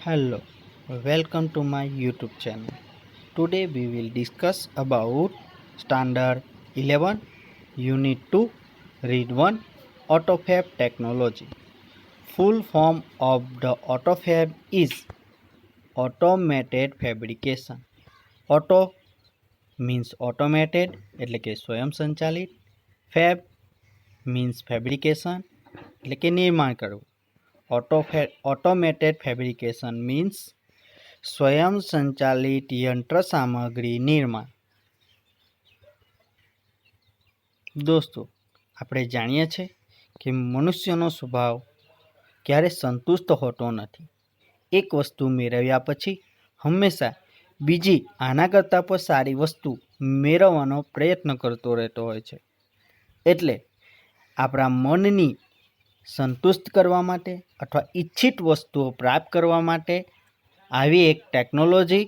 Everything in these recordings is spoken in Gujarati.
Hello, welcome to my YouTube channel. Today we will discuss about Standard 11 Unit 2 Read 1 AutoFab Technology. Full form of the AutoFab is Automated Fabrication. Auto means automated એટલે કે સ્વયં સંચાલિત. Fab means fabrication એટલે કે નિર્માણ કરવું. Automated fabrication means સ્વયં સંચાલિત યંત્ર સામગ્રી નિર્માણ. દોસ્તો, આપણે જાણીએ છીએ કે મનુષ્યનો સ્વભાવ ક્યારે સંતુષ્ટ હોતો નથી. એક વસ્તુ મેળવ્યા પછી હંમેશા બીજી આના કરતાં પણ સારી વસ્તુ મેળવવાનો પ્રયત્ન કરતો રહેતો હોય છે. એટલે આપણા મનની સંતુષ્ટ કરવા માટે અથવા ઈચ્છિત વસ્તુઓ પ્રાપ્ત કરવા માટે આવી એક ટેકનોલોજી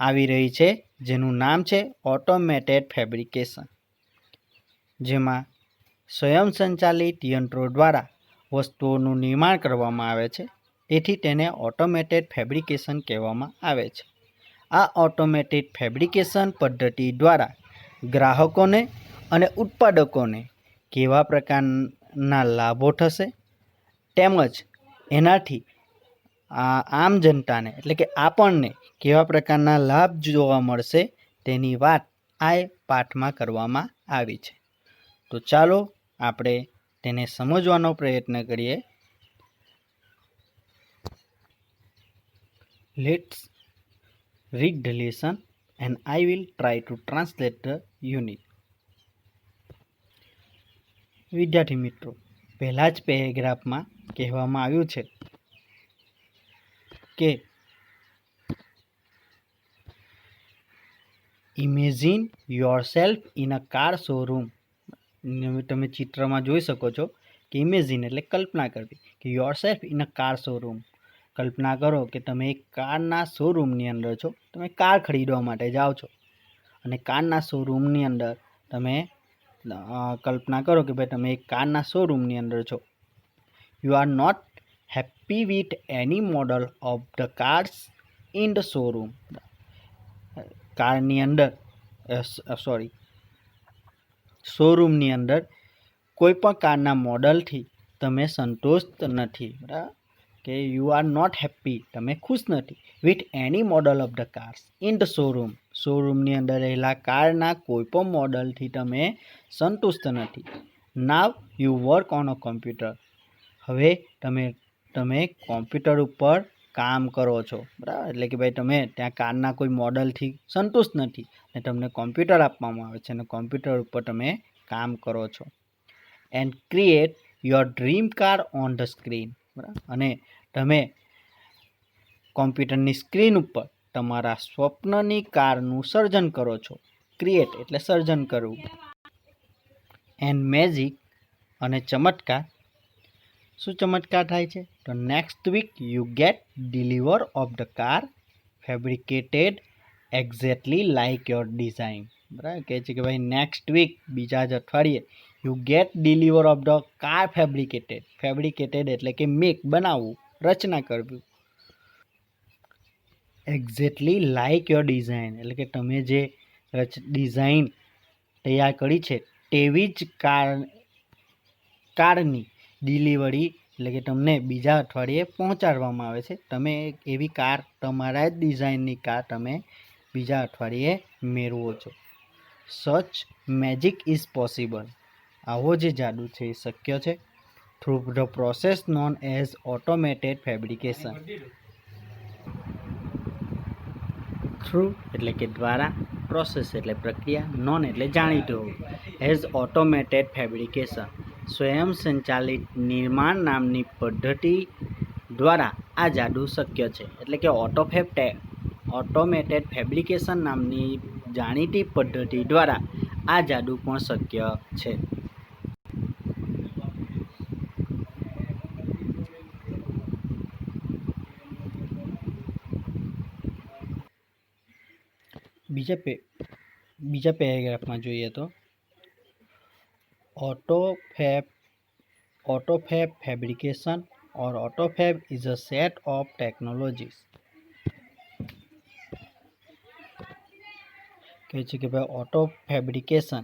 આવી રહી છે જેનું નામ છે ઓટોમેટેડ ફેબ્રિકેશન, જેમાં સ્વયંસંચાલિત યંત્રો દ્વારા વસ્તુઓનું નિર્માણ કરવામાં આવે છે. તેથી તેને ઓટોમેટેડ ફેબ્રિકેશન કહેવામાં આવે છે. આ ઓટોમેટેડ ફેબ્રિકેશન પદ્ધતિ દ્વારા ગ્રાહકોને અને ઉત્પાદકોને કેવા પ્રકારના લાભો થશે તેમજ એનાથી આમ જનતાને એટલે કે આપણને કેવા પ્રકારના લાભ જોવા મળશે તેની વાત આ પાઠમાં કરવામાં આવી છે. તો ચાલો આપણે તેને સમજવાનો પ્રયત્ન કરીએ. Let's read the lesson and I will try to translate the unit. વિદ્યાર્થી મિત્રો, પહેલા જ પેરેગ્રાફમાં કહેવામાં આવ્યું છે કે imagine yourself in a car showroom. તમે ચિત્રમાં જોઈ શકો છો કે ઇમેજિન એટલે કલ્પના કરવી, કે yourself in a car showroom. કલ્પના કરો કે તમે એક કારના શોરૂમની અંદર છો. તમે કાર ખરીદવા માટે જાઓ છો અને કારના શોરૂમની અંદર તમે કલ્પના કરો કે ભાઈ તમે એક કારના શોરૂમની અંદર છો. You are not happy with any model of the cars in the showroom. કારની અંદર શોરૂમની અંદર કોઈ પણ કારના મોડલથી તમે સંતુષ્ટ નથી. બરાબર, કે યુ આર નોટ હેપી, તમે ખુશ નથી with any model of the cars in the showroom. શોરૂમની અંદર રહેલા કારના કોઈ પણ મોડલથી તમે સંતુષ્ટ નથી. Now you work on a computer. હવે તમે કોમ્પ્યુટર ઉપર કામ કરો છો. બરાબર, એટલે કે ભાઈ તમે ત્યાં કારના કોઈ મોડલથી સંતુષ્ટ નથી અને તમને કોમ્પ્યુટર આપવામાં આવે છે અને કોમ્પ્યુટર ઉપર તમે કામ કરો છો. And create your dream car on the screen. બરાબર, અને તમે કોમ્પ્યુટરની સ્ક્રીન ઉપર તમારા સ્વપ્નની કારનું સર્જન કરો છો. ક્રિએટ એટલે સર્જન કરવું. એન્ડ મેજિક અને ચમત્કાર. શું ચમત્કાર થાય છે? તો next week you get deliver of the car fabricated exactly like your design. બરાબર, કહે છે કે ભાઈ નેક્સ્ટ વીક બીજા જ અઠવાડિયે you get deliver of the car fabricated. Fabricated એટલે કે મેક બનાવવું, રચના કરવું. એક્ઝેક્ટલી લાઇક યોર ડિઝાઇન એટલે કે તમે જે ડિઝાઇન તૈયાર કરી છે તેવી જ કારની ડિલિવરી એટલે કે તમને બીજા અઠવાડિયે પહોંચાડવામાં આવે છે. તમે એવી કાર, તમારા જ ડિઝાઇનની કાર તમે બીજા અઠવાડિયે મેળવો છો. સચ મેજિક ઇઝ પોસિબલ. આવો જે જાદુ છે એ શક્ય છે through the process known as automated fabrication. Through એટલે કે દ્વારા, પ્રોસેસ એટલે પ્રક્રિયા, નોન એટલે જાણીતું હોવું, એઝ ઓટોમેટેડ ફેબ્રિકેશન સ્વયં સંચાલિત નિર્માણ નામની પદ્ધતિ દ્વારા આ જાદુ શક્ય છે. એટલે કે ઓટોમેટેડ ફેબ્રિકેશન નામની જાણીતી પદ્ધતિ દ્વારા આ જાદુ પણ શક્ય છે. બીજા પેરેગ્રાફમાં જોઈએ તો ઓટોફેબ fabrication or AutoFab is a set of technologies કહે છે કે ભાઈ ઓટો ફેબ્રિકેશન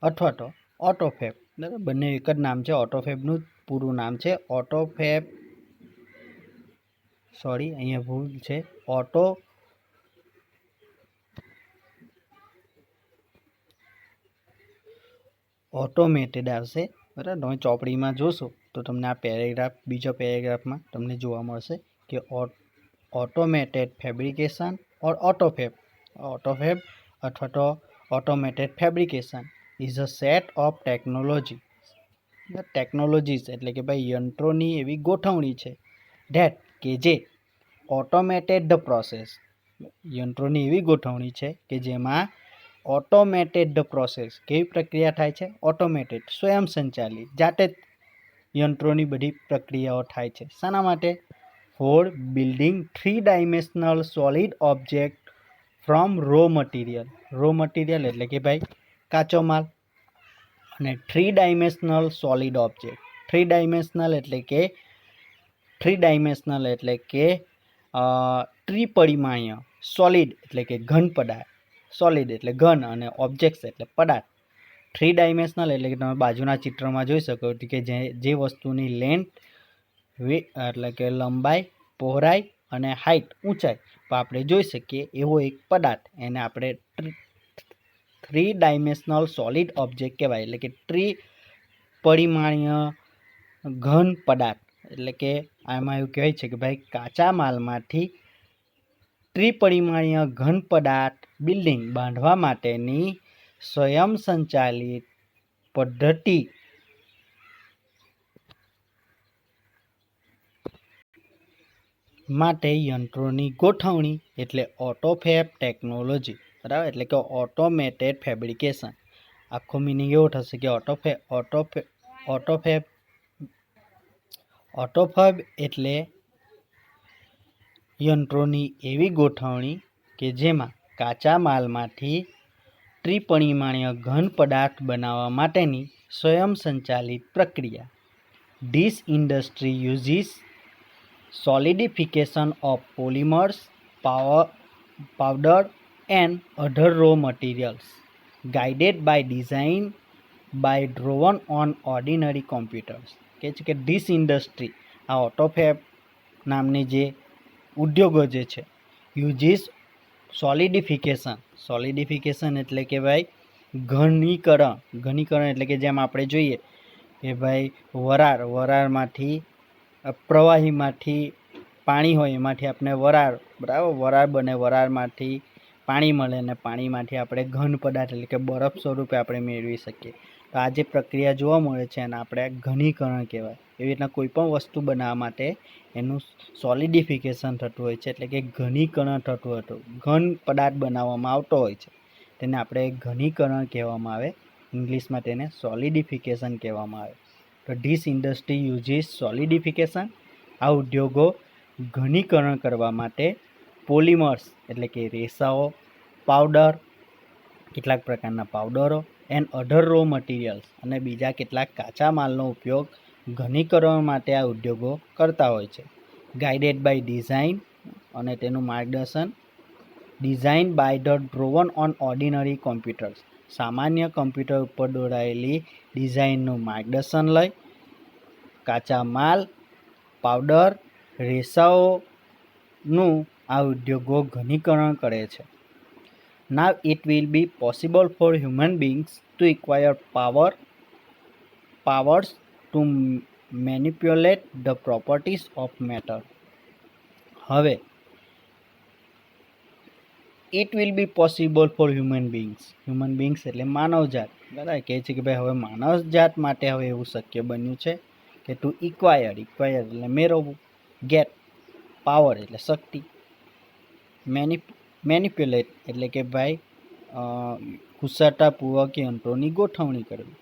અથવા તો ઓટોફેબ, બરાબર, બંને એક જ નામ છે. ઓટોફેબનું પૂરું નામ છે ઓટોફેબ, સોરી અહીંયા ભૂલ છે, ઓટોમેટેડ આવશે, બરાબર. તમે ચોપડીમાં જોશો તો તમને આ પેરેગ્રાફ, બીજો પેરેગ્રાફમાં તમને જોવા મળશે કે ઓટોમેટેડ ફેબ્રિકેશન ઓર ઓટોફેબ અથવા તો automated fabrication is a set of technologies એટલે કે ભાઈ યંત્રોની એવી ગોઠવણી છે ધેટ કે જે ઓટોમેટેડ ધ પ્રોસેસ, યંત્રોની એવી ગોઠવણી છે કે જેમાં ઓટોમેટેડ ધ પ્રોસેસ, કેવી પ્રક્રિયા થાય છે? ઓટોમેટેડ, સ્વયં સંચાલિત, જાતે જ યંત્રોની બધી પ્રક્રિયાઓ થાય છે. શાના માટે? For building 3 dimensional solid object from raw material એટલે કે ભાઈ કાચો માલ, અને 3 ડાયમેન્શનલ સોલિડ ઓબ્જેક્ટ, 3 ડાયમેન્શનલ એટલે કે ત્રિપરિમાણીય, સોલિડ એટલે કે ઘન પદાર્થ, સોલિડ એટલે ઘન અને ઓબ્જેક્ટ્સ એટલે પદાર્થ. 3 ડાયમેન્શનલ એટલે કે તમે બાજુના ચિત્રમાં જોઈ શકો છો કે જે વસ્તુની લેન્થ એટલે કે લંબાઈ, પહોળાઈ અને હાઇટ, ઊંચાઈ તો આપણે જોઈ શકીએ એવો એક પદાર્થ, એને આપણે 3 ડાયમેન્શનલ સોલિડ ઓબ્જેક્ટ કહેવાય, એટલે કે ત્રિપરિમાણીય ઘન પદાર્થ. એટલે કે આમાં એવું કહેવાય છે કે ભાઈ કાચા માલમાંથી ત્રિપરિમાણીય ઘન પદાર્થ બિલ્ડિંગ બાંધવા માટેની સ્વયં સંચાલિત પદ્ધતિ માટે યંત્રોની ગોઠવણી એટલે ઓટોફેબ ટેકનોલોજી, બરાબર. એટલે કે ઓટોમેટેડ ફેબ્રિકેશન. આખો મિનિંગ એવો થશે કે ઓટોફેબ એટલે યંત્રોની એવી ગોઠવણી કે જેમાં કાચા માલમાંથી ત્રિપરિમાણીય ઘન પદાર્થ બનાવવા માટેની સ્વયં સંચાલિત પ્રક્રિયા. This industry uses solidification of polymers, powder and other raw materials, guided by design by drawn on ordinary computers. કહે છે કે ધીસ ઇન્ડસ્ટ્રી, આ ઓટોફેબ નામની જે ઉદ્યોગો જે છે, યુઝીસ સોલિડિફિકેશન એટલે કે ભાઈ ઘનીકરણ એટલે કે જેમ આપણે જોઈએ કે ભાઈ વરાળમાંથી પ્રવાહીમાંથી પાણી હોય, એમાંથી આપણે વરાળ બને, વરાળમાંથી પાણી મળે અને પાણીમાંથી આપણે ઘન પદાર્થ એટલે કે બરફ સ્વરૂપે આપણે મેળવી શકીએ. તો આ જે પ્રક્રિયા જોવા મળે છે એને આપણે ઘનીકરણ કહેવાય. એવી રીતના કોઈ પણ વસ્તુ બનાવવા માટે એનું સોલિડિફિકેશન થતું હોય છે, એટલે કે ઘનીકરણ થતું હતું, ઘન પદાર્થ બનાવવામાં આવતો હોય છે, તેને આપણે ઘનીકરણ કહેવામાં આવે. ઇંગ્લિશમાં તેને સોલિડિફિકેશન કહેવામાં આવે. તો ધીસ ઇન્ડસ્ટ્રી યુઝીસ સોલિડિફિકેશન, આ ઉદ્યોગો ઘનીકરણ કરવા માટે પોલિમર્સ એટલે કે રેસાઓ, પાવડર, કેટલાક પ્રકારના પાવડરો, એન્ડ અધર રો મટીરિયલ્સ અને બીજા કેટલાક કાચા માલનો ઉપયોગ ઘનીકરણ માટે આ ઉદ્યોગો કરતા હોય છે. ગાઈડેડ બાય ડિઝાઇન, અને તેનું માર્ગદર્શન design by the drawn on ordinary computers, સામાન્ય કમ્પ્યુટર ઉપર દોરાયેલી ડિઝાઇનનું માર્ગદર્શન લઈ કાચા માલ, પાવડર, રેસાઓનું આ ઉદ્યોગો ઘનીકરણ કરે છે. Now it will be possible for human beings to acquire powers to manipulate the properties of matter. હવે it will be possible for human beings એટલે માનવજાત, બરાબર. કહે છે કે ભાઈ હવે માનવજાત માટે હવે એવું શક્ય બન્યું છે કે ટુ ઇક્વાયર એટલે મેળવવું, ગેટ પાવર એટલે શક્તિ, મેનિપ્યુલેટ એટલે કે ભાઈ કુશળતાપૂર્વક યંત્રોની ગોઠવણી કરવી,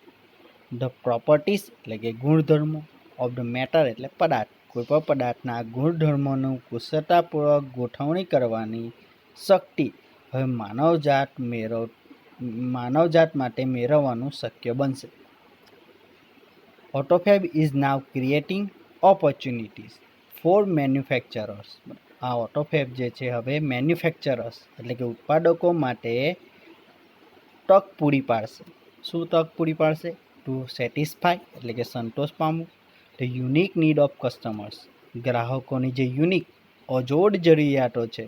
ધ પ્રોપર્ટીસ એટલે કે ગુણધર્મો, ઓફ ધ મેટર એટલે પદાર્થ, કોઈ પણ પદાર્થના ગુણધર્મોનું કુશળતાપૂર્વક ગોઠવણી કરવાની શક્તિ હવે માનવજાત માટે મેળવવાનું શક્ય બનશે. AutoFab is now creating opportunities four manufacturers. આ ઓટોફેબ જે છે હવે મેન્યુફેક્ચરર્સ એટલે કે ઉત્પાદકો માટે તક પૂરી પાડશે. શું તક પૂરી પાડશે? ટુ સેટિસ્ફાય એટલે કે સંતોષ પામવું the unique need of customers. ગ્રાહકોની જે યુનિક અજોડ જરૂરિયાતો છે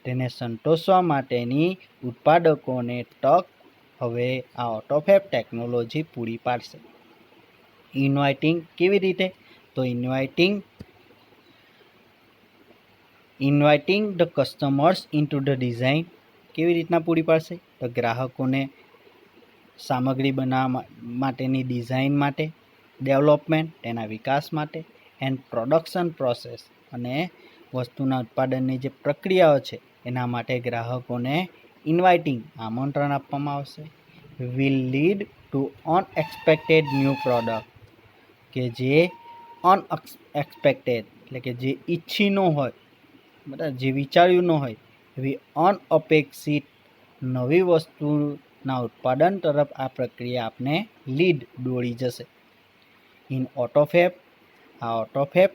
તેને સંતોષવા માટેની ઉત્પાદકોને તક હવે આ ઓટોફેબ ટેકનોલોજી પૂરી પાડશે. ઇન્વાઇટિંગ કેવી રીતે? તો inviting the customers into the design કેવી રીતના પૂરી પાડશે? તો ગ્રાહકોને સામગ્રી બનાવવા માટેની ડિઝાઇન માટે, ડેવલપમેન્ટ તેના વિકાસ માટે, એન્ડ પ્રોડક્શન પ્રોસેસ અને વસ્તુના ઉત્પાદનની જે પ્રક્રિયાઓ છે એના માટે ગ્રાહકોને ઇન્વાઇટિંગ આમંત્રણ આપવામાં આવશે. Will lead to unexpected new product કે જે અનએક્સપેક્ટેડ એટલે કે જે ઈચ્છી ન હોય, બરાબર, જે વિચાર્યું ન હોય એવી અનઅપેક્ષિત નવી વસ્તુના ઉત્પાદન તરફ આ પ્રક્રિયા આપને લીડ દોડી જશે. ઇન ઓટોફેબ, આ ઓટોફેબ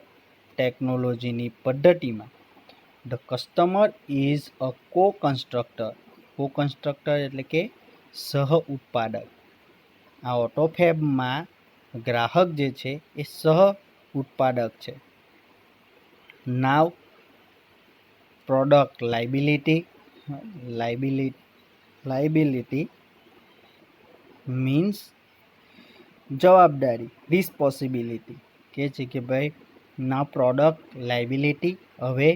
ટેકનોલોજીની પદ્ધતિમાં ધ કસ્ટમર ઇઝ અ કો-કન્સ્ટ્રક્ટર એટલે કે સહ ઉત્પાદક. આ ઓટોફેબમાં ગ્રાહક જે છે એ સહ ઉત્પાદક છે. નાવ પ્રોડક્ટ લાયબિલિટી મીન્સ જવાબદારી, રિસ્પોન્સિબિલિટી કે છે કે ભાઈ ના પ્રોડક્ટ લાયબિલિટી હવે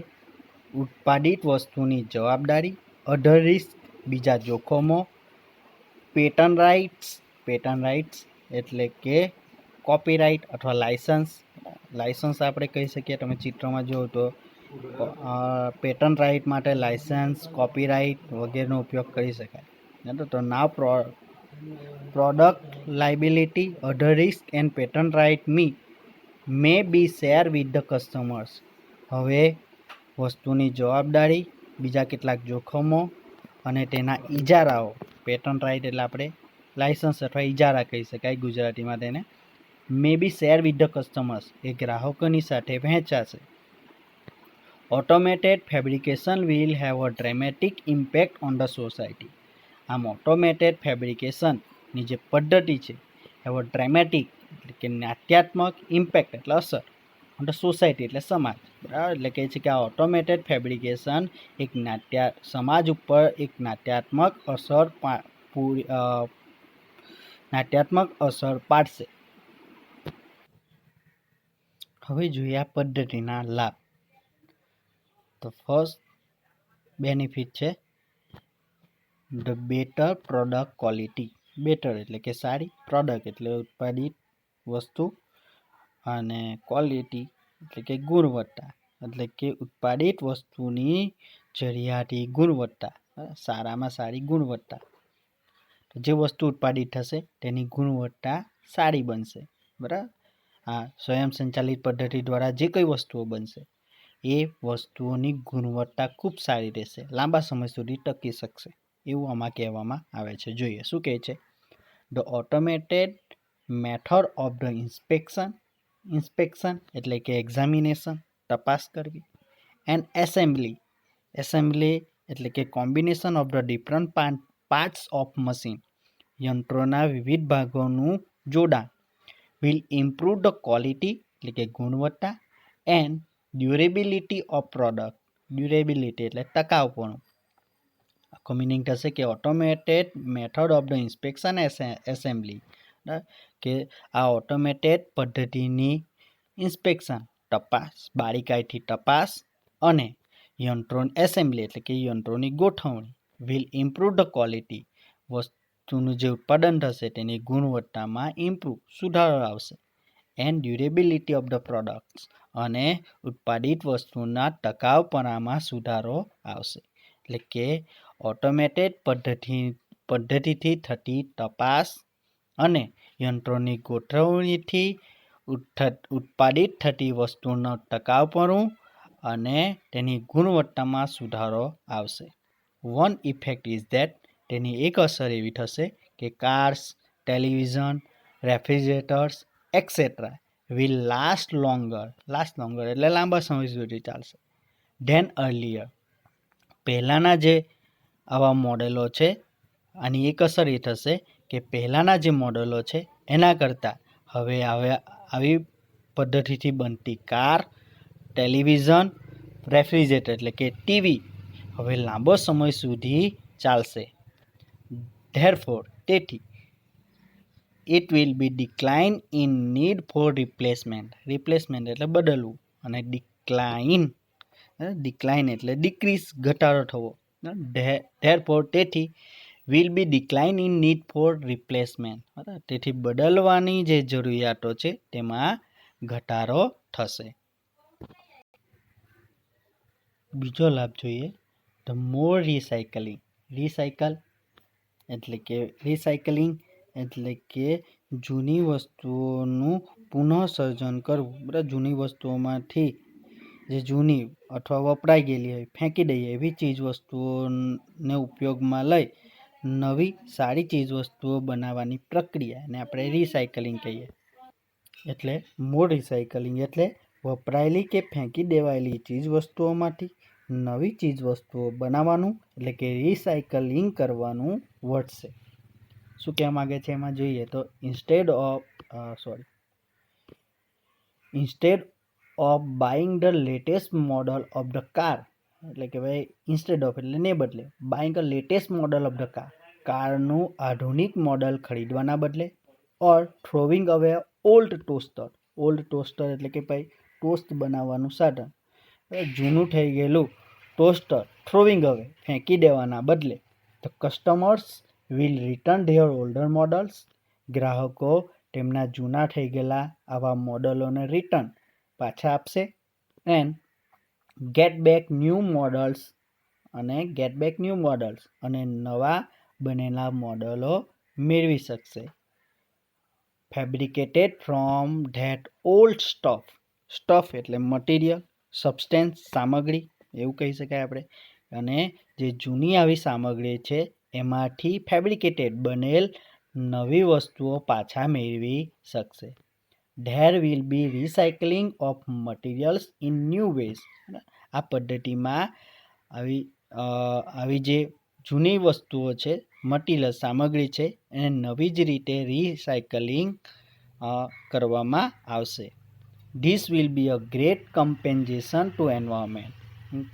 ઉત્પાદિત વસ્તુની જવાબદારી, અધર રિસ્ક બીજા જોખમો, પેટન્ટ રાઇટ્સ એટલે કે કોપીરાઇટ અથવા લાયસન્સ આપણે કહી શકીએ. તમે ચિત્રમાં જુઓ તો પેટન્ટ રાઇટ માટે લાયસન્સ, કોપીરાઇટ વગેરેનો ઉપયોગ કરી શકાય. તો now product liability, other risk and patent right may be share with the customers. હવે વસ્તુની જવાબદારી, બીજા કેટલાક જોખમો અને તેના ઇજારાઓ, પેટન્ટ રાઇટ એટલે આપણે લાયસન્સ અથવા ઇજારા કહી શકાય ગુજરાતીમાં તેને, may be share with the customers એ ગ્રાહકોની સાથે વહેંચાશે. Automated fabrication will have a dramatic impact on the society. આમ ઓટોમેટેડ ફેબ્રિકેશનની જે પદ્ધતિ છે હેવ અ ડ્રેમેટિક એટલે કે નાટ્યાત્મક, ઇમ્પેક્ટ એટલે અસર, ઓન ધ સોસાયટી એટલે સમાજ, બરાબર. એટલે કહે છે કે આ ઓટોમેટેડ ફેબ્રિકેશન એક સમાજ ઉપર એક નાટ્યાત્મક અસર પાડશે. હવે જોઈએ આ પદ્ધતિના લાભ. તો ફર્સ્ટ બેનિફિટ છે the better product quality. Better એટલે કે સારી, પ્રોડક્ટ એટલે ઉત્પાદિત વસ્તુ, અને ક્વોલિટી એટલે કે ગુણવત્તા, એટલે કે ઉત્પાદિત વસ્તુની જરૂરિયાતી ગુણવત્તા, સારામાં સારી ગુણવત્તા. જે વસ્તુ ઉત્પાદિત થશે તેની ગુણવત્તા સારી બનશે, બરાબર. આ સ્વયં સંચાલિત પદ્ધતિ દ્વારા જે કઈ વસ્તુઓ બનશે એ વસ્તુઓની ગુણવત્તા ખૂબ સારી રહેશે, લાંબા સમય સુધી ટકી શકશે, એવું આમાં કહેવામાં આવે છે. જોઈએ શું કહે છે. The automated method of the inspection એટલે કે એક્ઝામિનેશન, તપાસ કરવી, એન્ડ એસેમ્બલી એટલે કે combination of the different parts of machine, યંત્રોના વિવિધ ભાગોનું જોડાણ, વિલ ઇમ્પ્રૂવ ધ ક્વોલિટી એટલે કે ગુણવત્તા, and durability of product. Durability એટલે ટકાઉપણું. આખો મિનિંગ થશે કે automated method of the inspection assembly, કે આ ઓટોમેટેડ પદ્ધતિની ઇન્સ્પેક્શન તપાસ, બારીકાઈથી તપાસ, અને એસેમ્બલી એટલે કે યંત્રોની ગોઠવણી, વિલ ઇમ્પ્રૂવ ધ ક્વોલિટી વસ્તુનું જે ઉત્પાદન થશે તેની ગુણવત્તામાં સુધારો આવશે, and durability of the products અને ઉત્પાદિત વસ્તુના ટકાઉપણામાં સુધારો આવશે. એટલે કે ઓટોમેટેડ પદ્ધતિથી થતી તપાસ અને યંત્રોની ગોઠવણીથી ઉત્પાદિત થતી વસ્તુનું ટકાઉપણું અને તેની ગુણવત્તામાં સુધારો આવશે. વન ઇફેક્ટ ઇઝ ધેટ, તેની એક અસર એવી થશે કે cars, television, refrigerators et cetera will last longer એટલે લાંબા સમય સુધી ચાલશે ધેન અર્લિયર. પહેલાંના જે આવા મોડેલો છે આની એક અસર એ થશે કે પહેલાંના જે મોડેલો છે એના કરતાં હવે આવી પદ્ધતિથી બનતી કાર, ટેલિવિઝન, રેફ્રિજરેટર એટલે કે ટીવી હવે લાંબો સમય સુધી ચાલશે. ધેરફોર તેથી it will be decline in need four replacement એટલે બદલવું અને ડિક્લાઇન એટલે ડિક્રીઝ ઘટાડો થવો. ધેરફોર તેથી will be decline in need four replacement તેથી બદલવાની જે જરૂરિયાતો છે તેમાં ઘટાડો થશે. બીજો લાભ જોઈએ તો મોર રિસાયકલિંગ એટલે કે જૂની વસ્તુઓનું પુનઃસર્જન કરવું. બરાબર, જૂની વસ્તુઓમાંથી જે જૂની અથવા વપરાઈ ગયેલી હોય ફેંકી દઈએ એવી ચીજ વસ્તુઓને ઉપયોગમાં લઈ નવી સારી ચીજ વસ્તુઓ બનાવવાની પ્રક્રિયાને આપણે રિસાયકલિંગ કહીએ. એટલે મોર રિસાયકલિંગ એટલે વપરાયેલી કે ફેંકી દેવાયેલી ચીજ વસ્તુઓમાંથી નવી ચીજ વસ્તુઓ બનાવવાનું એટલે કે રિસાયકલિંગ કરવાનું વધશે. શું કહેવા માગે છે એમાં જોઈએ તો instead of buying the latest model of the car એટલે કે ભાઈ ઇન્સ્ટેડ ઓફ એટલે ને બદલે buying a latest model of the કારનું આધુનિક મોડલ ખરીદવાના બદલે ઓર થ્રોવિંગ અવે ઓલ્ડ ટોસ્ટર એટલે કે ભાઈ ટોસ્ટ બનાવવાનું સાધન જૂનું થઈ ગયેલું ટોસ્ટર થ્રોવિંગ અવે ફેંકી દેવાના બદલે the customers will return there older models ગ્રાહકો તેમના જૂના થઈ ગયેલા આવા મોડલોને રિટર્ન પાછા આપશે and get back new models અને નવા બનેલા મોડલો મેળવી શકશે. Fabricated from that old stuff એટલે મટીરિયલ, સબસ્ટેન્સ સામગ્રી એવું કહી શકાય આપણે. અને જે જૂની આવી સામગ્રી છે એમાંથી ફેબ્રિકેટેડ બનેલ નવી વસ્તુઓ પાછા મેળવી શકશે. There will be recycling of materials in new ways. આ પદ્ધતિમાં આવી જે જૂની વસ્તુઓ છે મટીરિયલ સામગ્રી છે એને નવી જ રીતે રિસાયકલિંગ કરવામાં આવશે. This will be a great compensation to environment.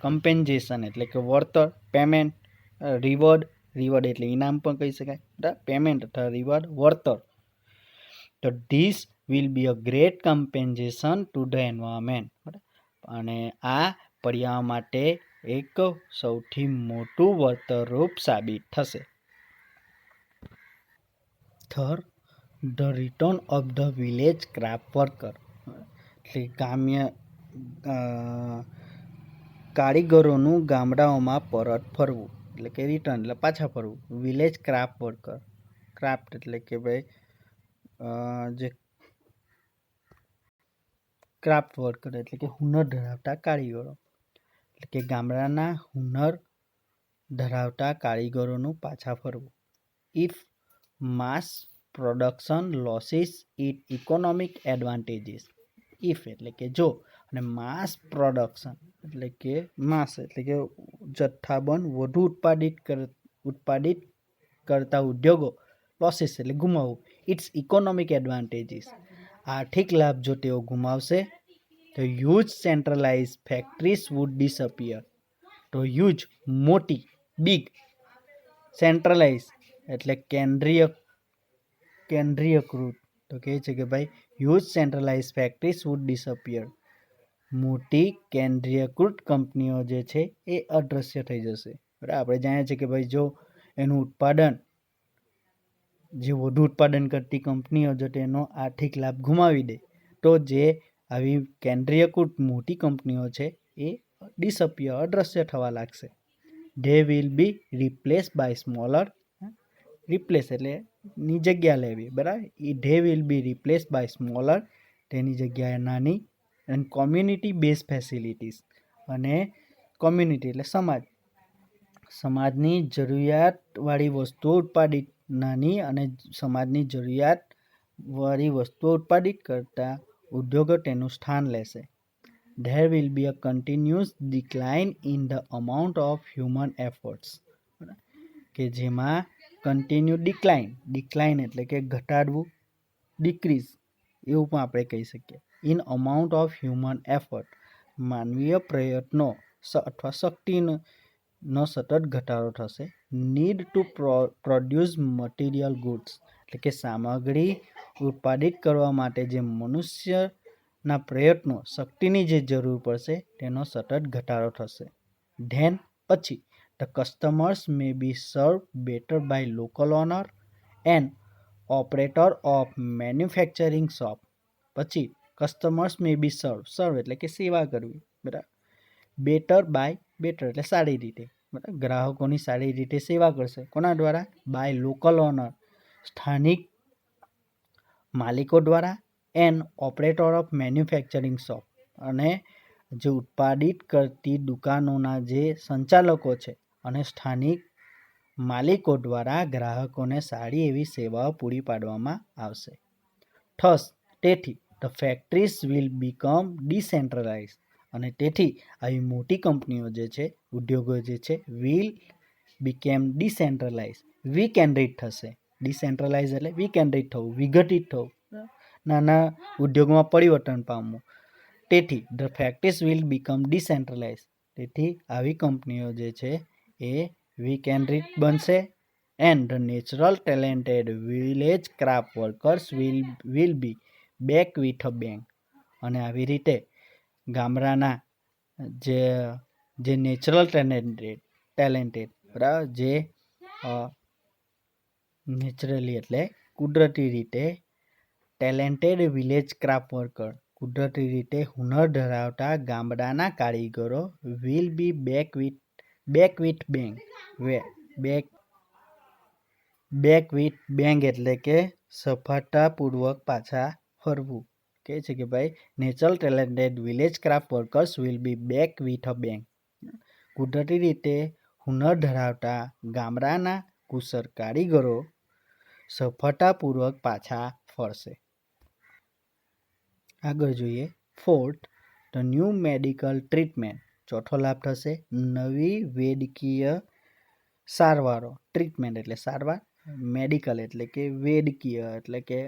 Compensation એટલે કે વળતર, પેમેન્ટ, રિવોર્ડ એટલે ઇનામ પણ કહી શકાય, પેમેન્ટ અથવા રિવોર્ડ વળતર. તો this will be a great compensation to the environment અને આ પર્યાવરણ માટે એક સૌથી મોટું વળતરરૂપ સાબિત થશે. Third, the return of the village craft worker એટલે ગ્રામ્ય કારીગરોનું ગામડાઓમાં પરત ફરવું એટલે કે રિટર્ન એટલે પાછા ફરવું. વિલેજ ક્રાફ્ટ વર્કર એટલે કે ભાઈ જે ક્રાફ્ટ વર્કર એટલે કે હુનર ધરાવતા કારીગરો એટલે કે ગામડાના હુનર ધરાવતા કારીગરોનું પાછા ફરવું. If mass production losses it economic advantages. If એટલે કે જો અને માસ પ્રોડક્શન એટલે કે જથ્થાબંધ વધુ ઉત્પાદિત કરતા ઉદ્યોગો લોસીસ એટલે ગુમાવવું ઇટ્સ ઇકોનોમિક એડવાન્ટેજીસ આર્થિક લાભ જો તેઓ ગુમાવશે તો huge centralise factories would disappear. તો હ્યુજ મોટી બિગ સેન્ટ્રલાઇઝ એટલે કેન્દ્રીયકૃત તો કહે છે કે ભાઈ huge centralise factories would disappear મોટી કેન્દ્રીયકૃત કંપનીઓ જે છે એ અદૃશ્ય થઈ જશે. બરાબર, આપણે જાણીએ છીએ કે ભાઈ જો એનું જે વધુ ઉત્પાદન કરતી કંપનીઓ જો તેનો આર્થિક લાભ ગુમાવી દે તો જે આવી કેન્દ્રીયકૃત મોટી કંપનીઓ છે એ અદૃશ્ય થવા લાગશે. They will be replace by smaller એટલે ની જગ્યા લેવી. બરાબર, they will be replace by smaller તેની જગ્યાએ નાની અને કોમ્યુનિટી બેઝ ફેસિલિટીઝ અને કોમ્યુનિટી એટલે સમાજની જરૂરિયાતવાળી વસ્તુઓ નાની અને સમાજની જરૂરિયાતવાળી વસ્તુઓ ઉત્પાદિત કરતા ઉદ્યોગો તેનું સ્થાન લેશે. There will be a continuous decline in the amount of human efforts. કે જેમાં કન્ટિન્યુ ડિક્લાઇન એટલે કે ઘટાડવું, ડિક્રીઝ એવું પણ આપણે કહી શકીએ. In amount of human effort, માનવીય પ્રયત્નો અથવા શક્તિનો સતત ઘટાડો થશે. Need to produce material goods એટલે કે સામગ્રી ઉત્પાદિત કરવા માટે જે મનુષ્યના પ્રયત્નો શક્તિની જે જરૂર પડશે તેનો સતત ઘટાડો થશે. ધેન પછી the customers may be serve better by local owner and operator of manufacturing shop. પછી કસ્ટમર્સ મે બી સર્વ એટલે કે સેવા કરવી, બરાબર. બેટર એટલે સારી રીતે, બરાબર. ગ્રાહકોની સારી રીતે સેવા કરશે. કોના દ્વારા? બાય લોકલ ઓનર, સ્થાનિક માલિકો દ્વારા. And operator of manufacturing shop, અને જે ઉત્પાદિત કરતી દુકાનોના જે સંચાલકો છે અને સ્થાનિક માલિકો દ્વારા ગ્રાહકોને સારી એવી સેવાઓ પૂરી પાડવામાં આવશે. થસ તેથી the factories will become decentralise, અને તેથી આવી મોટી કંપનીઓ જે છે, ઉદ્યોગો જે છે, વિલ બીકેમ ડિસેન્ટ્રલાઇઝ, વિકેન્દ્રિત થશે. ડિસેન્ટ્રલાઇઝ એટલે વિકેન્દ્રિત થવું, વિઘટિત થવું, નાના ઉદ્યોગમાં પરિવર્તન પામવું. તેથી the factories will become decentralise, તેથી આવી કંપનીઓ જે છે એ વિકેન્દ્રિત બનશે. And the natural talented village craft workers will be back with a bang, અને આવી રીતે ગામડાના જે નેચરલ ટેલેન્ટેડ બરાબર, જે નેચરલી એટલે કુદરતી રીતે ટેલેન્ટેડ વિલેજ ક્રાફ્ટ વર્કર, કુદરતી રીતે હુનર ધરાવતા ગામડાના કારીગરો will be back with bang એટલે કે સફળતાપૂર્વક પાછા ફરવું. કહે છે કે ભાઈ natural talented village craft workers will be back with a bang, કુદરતી રીતે હુનર ધરાવતા ગામડાના કુશળ કારીગરો સફળતાપૂર્વક પાછા ફરશે. આગળ જોઈએ. Fourth, the new medical treatment. ચોથો લાભ થશે નવી વૈદ્યકીય સારવારો. ટ્રીટમેન્ટ એટલે સારવાર, મેડિકલ એટલે કે વૈદ્યકીય એટલે કે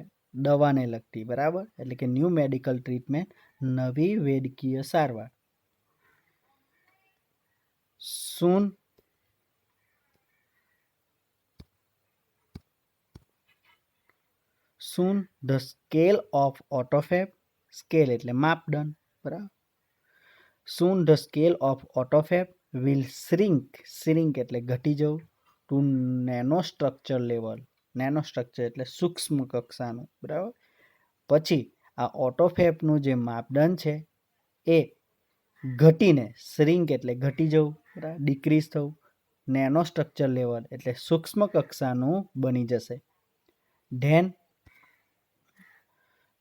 દવાને લગતી, બરાબર. એટલે કે ન્યૂ મેડિકલ ટ્રીટમેન્ટ, નવી વૈદ્યકીય સારવાર. Soon the scale of autophagy, scale એટલે માપદંડ, બરાબર. Soon the scale of autophagy will shrink એટલે ઘટી જવું, to nanostructure level, નેનોસ્ટ્રક્ચર એટલે સૂક્ષ્મ કક્ષાનું, બરાબર. પછી આ ઓટોફેબનું જે માપદંડ છે એ ઘટીને, શ્રિંક એટલે ઘટી જવું, બરાબર, ડિક્રીઝ થવું, નેનોસ્ટ્રક્ચર લેવલ એટલે સૂક્ષ્મ કક્ષાનું બની જશે.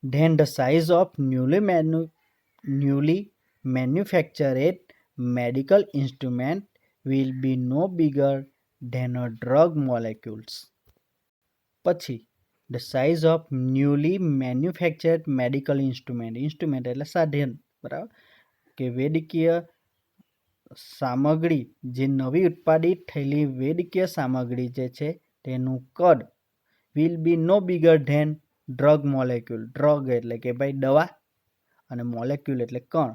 Then the size of newly manufactured medical instrument will be no bigger than a drug molecules. પછી the size of newly manufactured medical instrument એટલે સાધન, બરાબર, કે વૈદ્યકીય સામગ્રી, જે નવી ઉત્પાદિત થયેલી વૈદ્યકીય સામગ્રી જે છે તેનું કદ will be no bigger than drug molecule. Drug એટલે કે ભાઈ દવા, અને મોલેક્યુલ એટલે કણ,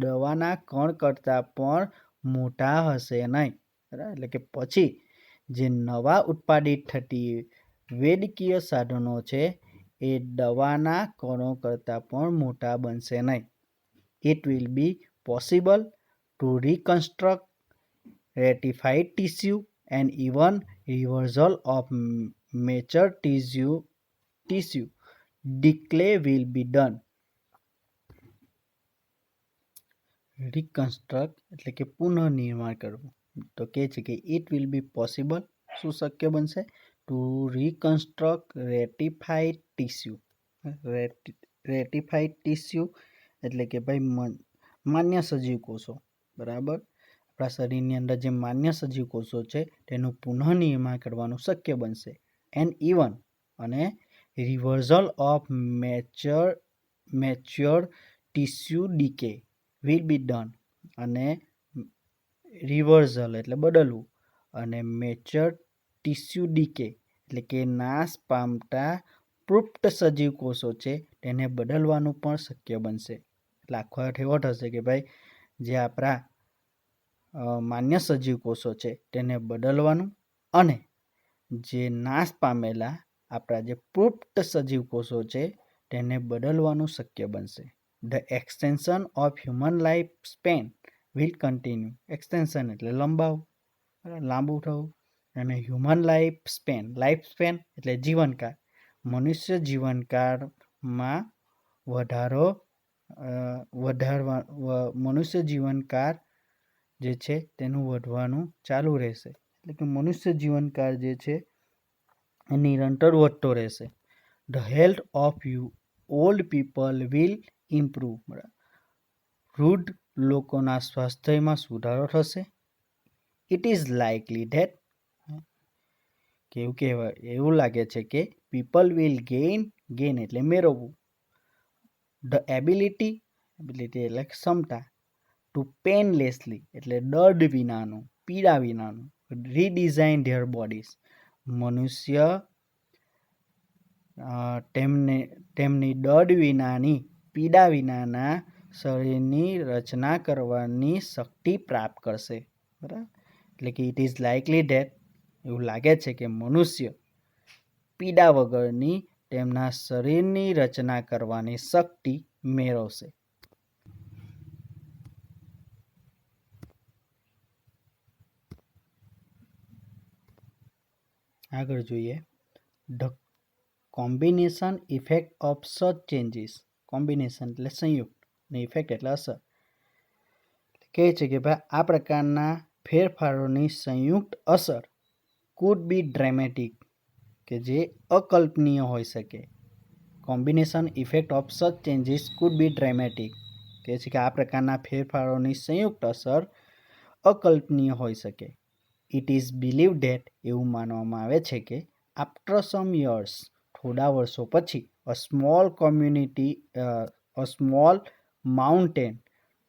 દવાના કણ કરતાં પણ મોટા હશે નહીં, બરાબર. એટલે કે પછી જે નવા ઉત્પાદિત થતી વૈદ્યકીય સાધનો છે એ દવાના કણો કરતાં પણ મોટા બનશે નહીં. It will be possible to reconstruct ratified tissue and even reversal of mature tissue decay will be done. Reconstruct એટલે કે પુનઃનિર્માણ કરવું. તો કહે છે કે ઇટ વિલ બી પોસિબલ, શું શક્ય બનશે? ટુ રિકન્સ્ટ્રક્ટ રેટિફાઈડ ટિશ્યુ એટલે કે ભાઈ માન્ય સજીવ કોષો, બરાબર. આપણા શરીરની અંદર જે માન્ય સજીવ કોષો છે તેનું પુનઃનિર્માણ કરવાનું શક્ય બનશે. એન્ડ ઇવન, અને reversal of mature tissue decay will be done, અને રિવર્સલ એટલે બદલવું, અને મેચ્યોર ટીસ્યુ ડીકે એટલે કે નાશ પામતા પુખ્ત સજીવ કોષો છે તેને બદલવાનું પણ શક્ય બનશે. એટલે આખો અર્થ એવો થશે કે ભાઈ જે આપણા માન્ય સજીવ કોષો છે તેને બદલવાનું, અને જે નાશ પામેલા આપણા જે પુખ્ત સજીવ કોષો છે તેને બદલવાનું શક્ય બનશે. The extension of human life span will continue. Extension એટલે લંબાવું, લાંબુ થવું, અને હ્યુમન લાઈફ સ્પેન એટલે જીવનકાળ. મનુષ્ય જીવનકાળમાં મનુષ્ય જીવનકાળ જે છે તેનું વધવાનું ચાલુ રહેશે. એટલે કે મનુષ્ય જીવનકાળ જે છે એ નિરંતર વધતો રહેશે. The health of old people will improve. વૃદ્ધ લોકોના સ્વાસ્થ્યમાં સુધારો થશે. ઇટ ઇઝ લાઇકલી ધેટ, એવું લાગે છે કે પીપલ વિલ ગેઇન એટલે મેળવવું, ધ એબિલિટી એટલે ક્ષમતા, ટુ પેનલેસલી એટલે દર્દ વિનાનું, પીડા વિનાનું, રીડિઝાઇન ધેર બોડીઝ મનુષ્ય તેમની દર્દ વિનાની, પીડા વિનાના શરીરની રચના કરવાની શક્તિ પ્રાપ્ત કરશે. બરાબર, એટલે કે ઇટ ઇઝ લાઇકલી ધેટ, એવું લાગે છે કે મનુષ્ય પીડા વગરની તેમના શરીરની રચના કરવાની શક્તિ મેળવશે. આગળ જોઈએ the combination effect of such changes. Combination એટલે સંયુક્ત, ને ઇફેક્ટ એટલે અસર. કહે છે કે ભાઈ આ પ્રકારના ફેરફારોની સંયુક્ત અસર કુડ બી ડ્રેમેટિક, કે જે અકલ્પનીય હોઈ શકે. Combination effect of such changes could be dramatic, કહે છે કે આ પ્રકારના ફેરફારોની સંયુક્ત અસર અકલ્પનીય હોઈ શકે. ઇટ ઇઝ બિલીવ ધેટ, એવું માનવામાં આવે છે કે આફ્ટર સમ યર્સ, થોડા વર્ષો પછી, a small mountain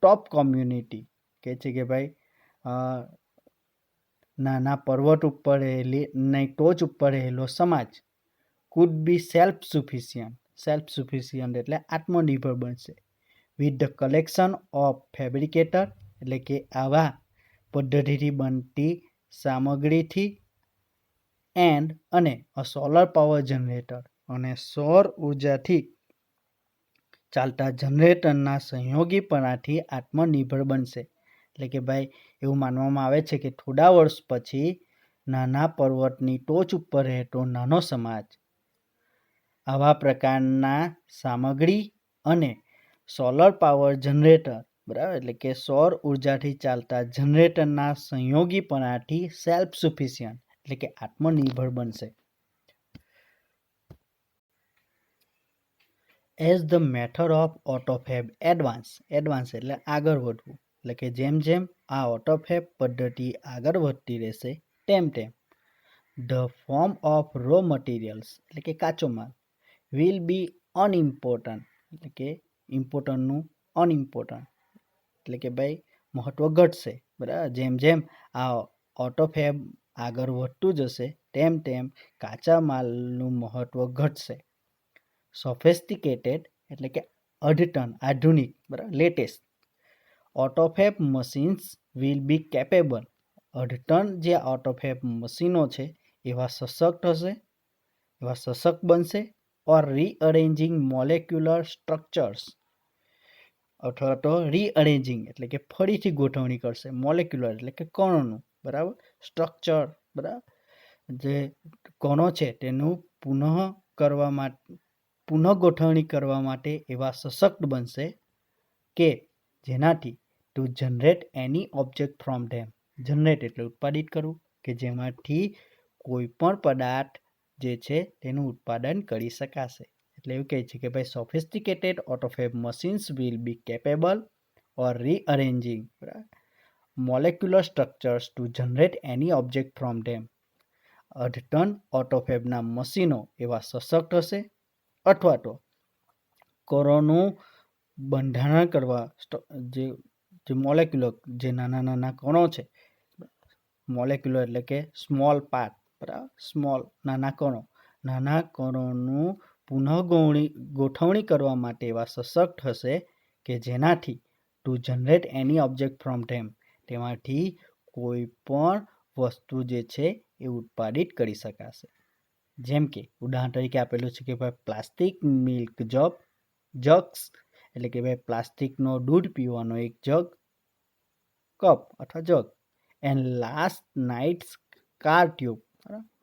top community, કહે છે કે ભાઈ નાના પર્વત ઉપર રહેલી ટોચ ઉપર રહેલો સમાજ કુડ બી સેલ્ફ સુફિશિયન્ટ એટલે આત્મનિર્ભર બનશે. With the collection of fabricator એટલે કે આવા પદ્ધતિથી બનતી સામગ્રીથી, અને અ સોલર પાવર જનરેટર, અને સૌર ઉર્જાથી ચાલતા જનરેટરના સંયોગીપણાથી આત્મનિર્ભર બનશે. એટલે કે ભાઈ એવું માનવામાં આવે છે કે થોડા વર્ષ પછી નાના પર્વતની ટોચ ઉપર રહેતો નાનો સમાજ આવા પ્રકારના સામગ્રી અને સોલર પાવર જનરેટર, બરાબર, એટલે કે સૌર ઉર્જાથી ચાલતા જનરેટરના સંયોગીપણાથી સેલ્ફ સુફિશિયન્ટ એટલે કે આત્મનિર્ભર બનશે. As the method of autofab advance એટલે આગળ વધવું, એટલે કે જેમ જેમ આ ઓટોફેબ પદ્ધતિ આગળ વધતી રહેશે તેમ the form of raw materials એટલે કે કાચો માલ વિલ બી અનઇમ્પોર્ટન્ટ, એટલે કે ઇમ્પોર્ટન્ટનું અનઇમ્પોર્ટન્ટ, એટલે કે ભાઈ મહત્વ ઘટશે. બરાબર, જેમ જેમ આ ઓટોફેબ આગળ વધતું જશે તેમ કાચા માલનું મહત્વ ઘટશે. સોફેસ્ટિકેટેડ એટલે કે અદ્યતન, આધુનિક, બરાબર, latest autofab machines will be capable. અદ્યતન જે ઓટોફેબ મશીનો છે એવા સશક્ત બનશે. ઓર રીઅરેન્જિંગ મોલેક્યુલર સ્ટ્રક્ચર્સ, અથવા તો રીઅરેન્જિંગ એટલે કે ફરીથી ગોઠવણી કરશે. મોલેક્યુલર એટલે કે કણોનું, બરાબર, સ્ટ્રક્ચર, બરાબર, જે કણો છે તેનું પુનઃ ગોઠવણી કરવા માટે એવા સશક્ત બનશે કે જેનાથી two generate any object from them. Generate એટલે ઉત્પાદિત કરવું, કે જેમાંથી કોઈ પણ પદાર્થ જે છે તેનું ઉત્પાદન કરી શકાશે. એટલે એવું કહે છે કે ભાઈ sophisticated autofab machines will be capable or rearranging molecular structures to generate any object from them. અદ્યતન ઓટોફેબના મશીનો એવા સશક્ત હશે અથવા તો કણોનું બંધારણ કરવા જે મોલેક્યુલર જે નાના કણો છે, મોલેક્યુલર એટલે કે સ્મોલ પાર્ટ, બરાબર, સ્મોલ નાના કણોનું ગોઠવણી કરવા માટે એવા સશક્ત હશે કે જેનાથી two generate any object from ધેમ, તેમાંથી કોઈ પણ વસ્તુ જે છે એ ઉત્પાદિત કરી શકાશે. જેમ કે ઉદાહરણ તરીકે આપેલું છે કે ભાઈ પ્લાસ્ટિક મિલ્ક જગ્સ, એટલે કે ભાઈ પ્લાસ્ટિકનો દૂધ પીવાનો એક જગ, કપ અથવા jug, and last night's car tube,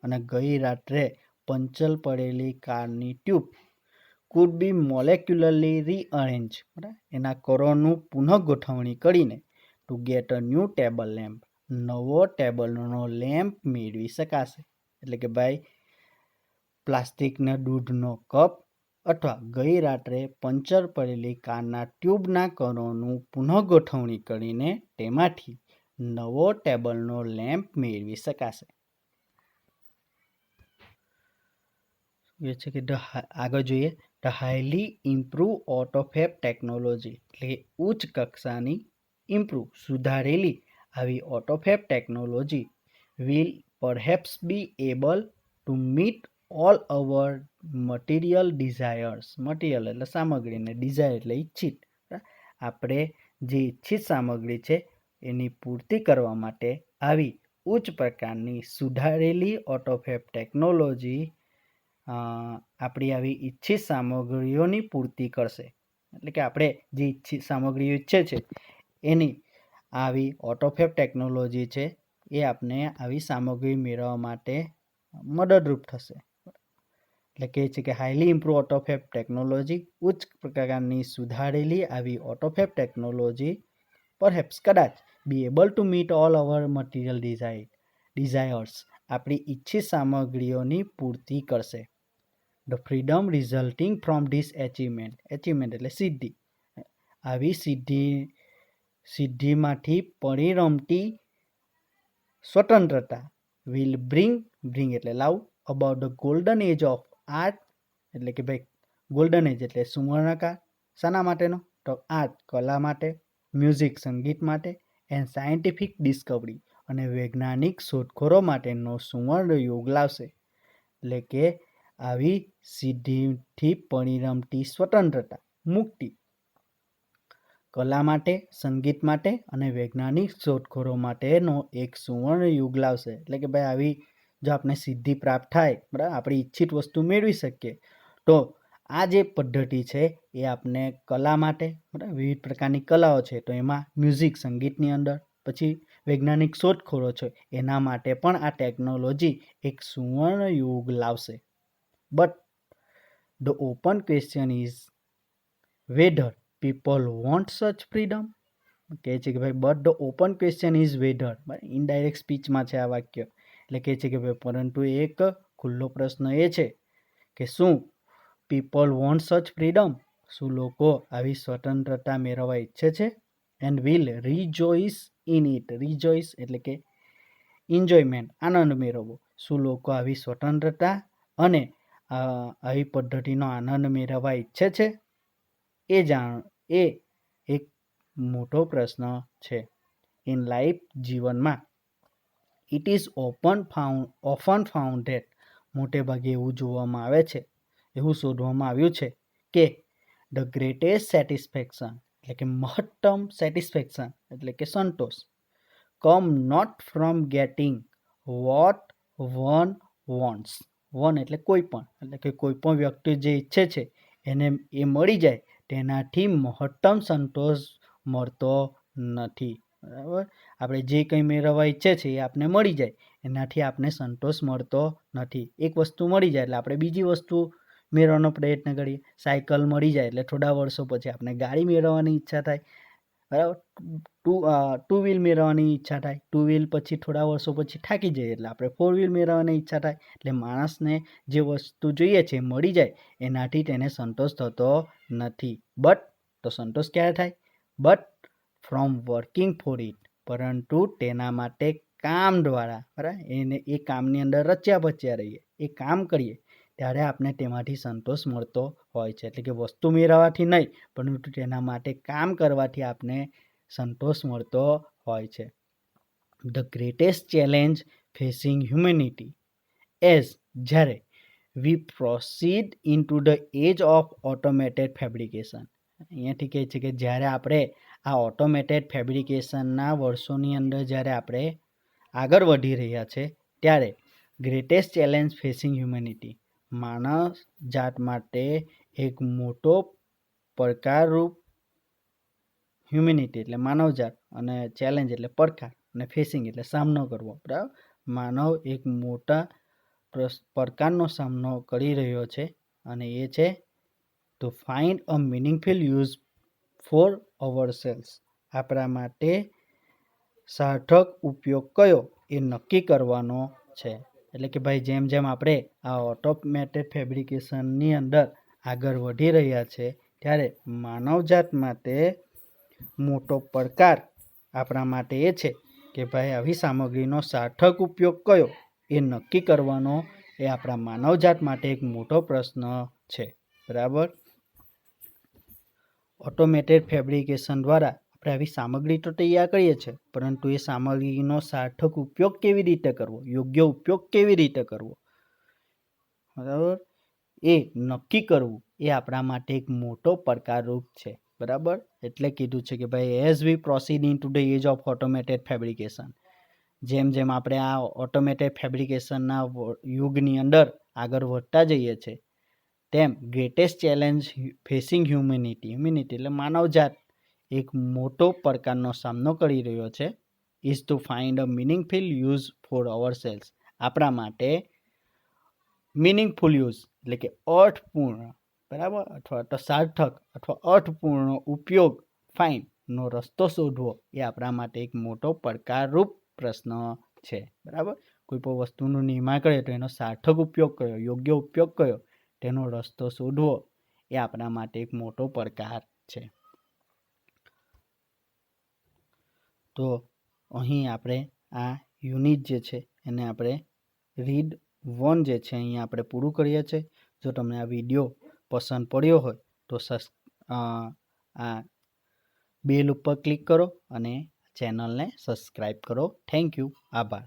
અને ગઈ રાત્રે પંચર પડેલી કારની tube, could be molecularly rearrange, એના કણોનું પુનઃગોઠવણી કરીને to get a new table lamp, નવો ટેબલનો લેમ્પ મેળવી શકાશે. એટલે કે ભાઈ પ્લાસ્ટિકના દૂધનો કપ અથવા ગઈ રાત્રે પંચર પડેલી કારના ટ્યુબના કણોનું પુનઃગોઠવણી કરીને તેમાંથી નવો ટેબલનો લેમ્પ મેળવી શકાશે. એ છે કે આગળ જોઈએ, the highly improve autofab technology, એટલે કે ઉચ્ચ કક્ષાની ઇમ્પ્રૂવ સુધારેલી આવી autofab technology will perhaps be able to meet all our material desires, material એટલે સામગ્રીને, ડિઝાયર એટલે ઈચ્છિત, આપણે જે ઈચ્છિત સામગ્રી છે એની પૂર્તિ કરવા માટે આવી ઉચ્ચ પ્રકારની સુધારેલી ઓટોફેબ ટેકનોલોજી આપણી આવી ઈચ્છિત સામગ્રીઓની પૂર્તિ કરશે. એટલે કે આપણે જે ઈચ્છિત સામગ્રીઓ ઈચ્છે છે એની આવી ઓટોફેબ ટેકનોલોજી છે એ આપણે આવી સામગ્રી મેળવવા માટે મદદરૂપ થશે. એટલે કે છે કે હાઈલી ઇમ્પ્રૂવ ઓટોફેબ ટેકનોલોજી, ઉચ્ચ પ્રકારની સુધારેલી આવી ઓટોફેબ ટેકનોલોજી પરહેપ્સ કદાચ be able to meet all our material desires, આપણી ઈચ્છિત સામગ્રીઓની પૂર્તિ કરશે. The freedom resulting from this achievement એટલે સિદ્ધિ, આવી સિદ્ધિમાંથી પરિણમતી સ્વતંત્રતા વિલ બ્રિંગ એટલે લાવ about the golden age of art, એટલે કે ભાઈ ગોલ્ડન એજ એટલે સુવર્ણકાળ શાના માટેનો, તો આર્ટ કલા માટે, મ્યુઝિક સંગીત માટે, એન્ડ સાયન્ટિફિક ડિસ્કવરી અને વૈજ્ઞાનિક શોધખોળો માટેનો સુવર્ણ યુગ લાવશે. એટલે કે આવી સિદ્ધિથી પરિણમતી સ્વતંત્રતા, મુક્તિ કલા માટે, સંગીત માટે અને વૈજ્ઞાનિક શોધખોળો માટેનો એક સુવર્ણ યુગ લાવશે. એટલે કે ભાઈ આવી જો આપણે સિદ્ધિ પ્રાપ્ત થાય, બરાબર, આપણી ઈચ્છિત વસ્તુ મેળવી શકીએ, તો આ જે પદ્ધતિ છે એ આપણે કલા માટે, બરાબર, વિવિધ પ્રકારની કલાઓ છે તો એમાં મ્યુઝિક સંગીતની અંદર, પછી વૈજ્ઞાનિક શોધખોળો છે એના માટે પણ આ ટેકનોલોજી એક સુવર્ણ યુગ લાવશે. But the open question is whether people want such freedom, કહે છે કે ભાઈ but the open question is whether, indirect સ્પીચમાં છે આ વાક્ય, એટલે કહે છે કે ભાઈ પરંતુ એક ખુલ્લો પ્રશ્ન એ છે કે શું પીપલ વોન્ટ સચ ફ્રીડમ, શું લોકો આવી સ્વતંત્રતા મેળવવા ઈચ્છે છે, એન્ડ વિલ રિજોઇસ ઇન ઇટ, રિજોઇસ એટલે કે એન્જોયમેન્ટ આનંદ મેળવવો, શું લોકો આવી સ્વતંત્રતા અને આવી પદ્ધતિનો આનંદ મેળવવા ઈચ્છે છે, એ એક મોટો પ્રશ્ન છે. ઇન લાઈફ જીવનમાં it is often found that, મોટે ભાગે એવું જોવામાં આવે છે, એવું શોધવામાં આવ્યું છે કે ધ ગ્રેટેસ્ટ સેટિસ્ફેક્શન એટલે કે મહત્તમ સેટિસ્ફેક્શન એટલે કે સંતોષ come not from getting what one wants, one એટલે કોઈ પણ, એટલે કે કોઈ પણ વ્યક્તિ જે ઈચ્છે છે એને એ મળી જાય તેનાથી મહત્તમ સંતોષ મળતો નથી. બરાબર, આપણે જે કંઈ મેળવવા ઈચ્છે છે એ આપણે મળી જાય એનાથી આપણે સંતોષ મળતો નથી. એક વસ્તુ મળી જાય એટલે આપણે બીજી વસ્તુ મેળવવાનો પ્રયત્ન કરીએ, સાયકલ મળી જાય એટલે થોડા વર્ષો પછી આપણે ગાડી મેળવવાની ઈચ્છા થાય, બરાબર, ટુ વ્હીલ મેળવવાની ઈચ્છા થાય, ટુ વ્હીલ પછી થોડા વર્ષો પછી થાકી જઈએ એટલે આપણે ફોર વ્હીલ મેળવવાની ઈચ્છા થાય. એટલે માણસને જે વસ્તુ જોઈએ છે મળી જાય એનાથી તેને સંતોષ થતો નથી. બટ તો સંતોષ ક્યારે થાય, but from working four it, પરંતુ તેના માટે કામ દ્વારા, બરાબર, એ કામની અંદર રચ્યા પચ્યા રહીએ, એ કામ કરીએ ત્યારે આપણે તેમાંથી સંતોષ મળતો હોય છે. એટલે કે વસ્તુ મેળવવાથી નહીં, પરંતુ તેના માટે કામ કરવાથી આપણે સંતોષ મળતો હોય છે. The greatest challenge facing humanity as જ્યારે we proceed into the age of automated fabrication. અહીંયાથી કહે છે કે જ્યારે આપણે આ ઓટોમેટેડ ફેબ્રિકેશનના વર્ષોની અંદર જ્યારે આપણે આગળ વધી રહ્યા છે, ત્યારે ગ્રેટેસ્ટ ચેલેન્જ ફેસિંગ હ્યુમેનિટી માનવ જાત માટે એક મોટો પડકારરૂપ, હ્યુમેનિટી એટલે માનવજાત અને ચેલેન્જ એટલે પડકાર અને ફેસિંગ એટલે સામનો કરવો, બરાબર. માનવ એક મોટા પડકારનો સામનો કરી રહ્યો છે અને એ છે to find a meaningful use for our cells. આપણા માટે સાર્થક ઉપયોગ કયો એ નક્કી કરવાનો છે. એટલે કે ભાઈ જેમ જેમ આપણે આ ઓટોમેટેડ ફેબ્રિકેશનની અંદર આગળ વધી રહ્યા છે, ત્યારે માનવજાત માટે મોટો પડકાર આપણા માટે એ છે કે ભાઈ આવી સામગ્રીનો સાર્થક ઉપયોગ કયો એ નક્કી કરવાનો એ આપણા માનવજાત માટે એક મોટો પ્રશ્ન છે, બરાબર. ઓટોમેટેડ ફેબ્રિકેશન દ્વારા આપણે આવી સામગ્રી તો તૈયાર કરીએ છીએ, પરંતુ એ સામગ્રીનો સાર્થક ઉપયોગ કેવી રીતે કરવો, યોગ્ય ઉપયોગ કેવી રીતે કરવો, બરાબર, એ નક્કી કરવું એ આપણા માટે એક મોટો પડકારરૂપ છે, બરાબર. એટલે કીધું છે કે ભાઈ as we proceed into the age of automated fabrication, જેમ જેમ આપણે આ ઓટોમેટેડ ફેબ્રિકેશનના યુગની અંદર આગળ વધતા જઈએ છીએ, તેમ ગ્રેટેસ્ટ ચેલેન્જ ફેસિંગ હ્યુમેનિટી એટલે માનવજાત એક મોટો પડકારનો સામનો કરી રહ્યો છે, is to find a meaningful use for our cells. આપણા માટે મિનિંગફુલ યુઝ એટલે કે અર્થપૂર્ણ, બરાબર, અથવા તો સાર્થક અથવા અર્થપૂર્ણ ઉપયોગ ફાઇન્ડનો રસ્તો શોધવો એ આપણા માટે એક મોટો પડકારરૂપ પ્રશ્ન છે, બરાબર. કોઈ પણ વસ્તુનું નિર્માણ કરીએ તો એનો સાર્થક ઉપયોગ કયો, યોગ્ય ઉપયોગ કયો, તેનો રસ્તો શોધવો એ આપણા માટે એક મોટો પડકાર છે. તો અહીં આપણે આ યુનિટ જે છે એને આપણે રીડ 1 જે છે અહીંયા આપણે પૂરું કરીએ છીએ. જો તમને આ વિડીયો પસંદ પડ્યો હોય તો આ બેલ ઉપર ક્લિક કરો અને ચેનલને સબસ્ક્રાઈબ કરો. થેન્ક યુ, આભાર.